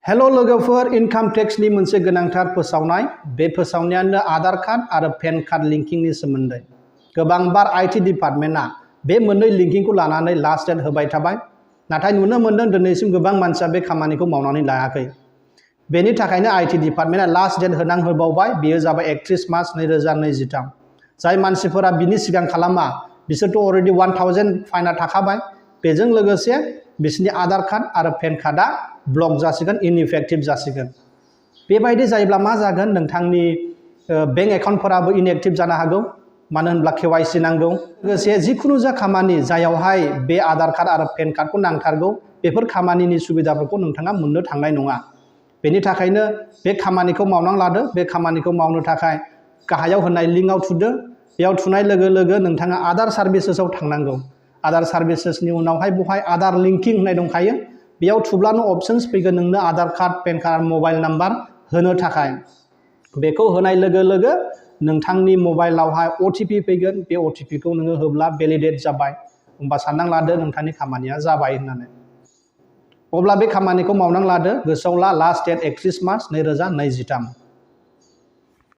hello लोगोफोर income टेक्सनि मोनसे गोनांथार फोसावनाय बे फोसावनायानो आधार कार्ड आरो पेन कार्ड लिंकिंनि सोमोन्दै गोबांबार आईटी डिपार्टमेन्टआ बे मोननै लिंकिंखौ लानानै लास्ट डेट होबाय थाबाय नाथाय नुनो मोनदों दिनैसिम गोबां मानसिया बे खामानिखौ मावनानै लायाखै बेनि थाखायनो आईटी डिपार्टमेन्टआ लास्ट डेट होबावबाय बेयो जाबाय 31 मार्च 2023 जाय मानसिफोरा बिनि सिगां खालामा बिसोरथ' अलरेडि 1000 फाइनआ थाखाबाय बेजों लोगोसे बिसोरनि आधार कार्ड आरो पेन कार्डआ ब्लक जासिगोन इनइफेक्टिव जासिगोन बेबायदि जायोब्ला मा जागोन नोंथांनि बेंक एकाउन्टफोराबो इनएक्टिभ जानो हागौ मानो होनब्ला केवाईसी नांगौ लोगोसे जिखुनु जा खामानि जायावहाय बे आधार कार्ड आरो पेन कार्डखौ नांथारगौ बेफोर खामानिनि सुबिदाफोरखौ नोंथाङा मोननो थांनाय नङा बेनि थाखायनो बे खामानिखौ मावनानै लादो बे खामानिखौ मावनो थाखाय गाहायाव होनाय लिंकआव थुदो बेयाव थुनाय लोगो लोगो नोंथाङा आधार सार्भिसेसआव थांनांगौ आधार सार्भिसेसनि उनावहाय बहाय आधार लिंकिं होननाय दंखायो बेयाव थुब्लानो अपशन्स फैगोन नोंनो Aadhaar card PAN card mobile number होनो थाखाय बेखौ होनाय लोगो लोगो नोंथांनि मबाइलावहाय ओटीपी फैगोन बे ओटीपीखौ नोङो होब्ला भेलिडेट जाबाय होमबा साननानै लादो नोंथांनि खामानिया जाबाय होननानै अब्ला बे खामानिखौ मावनानै लादो गोसोआव ला लास्ट डेट 31 मार्च 2023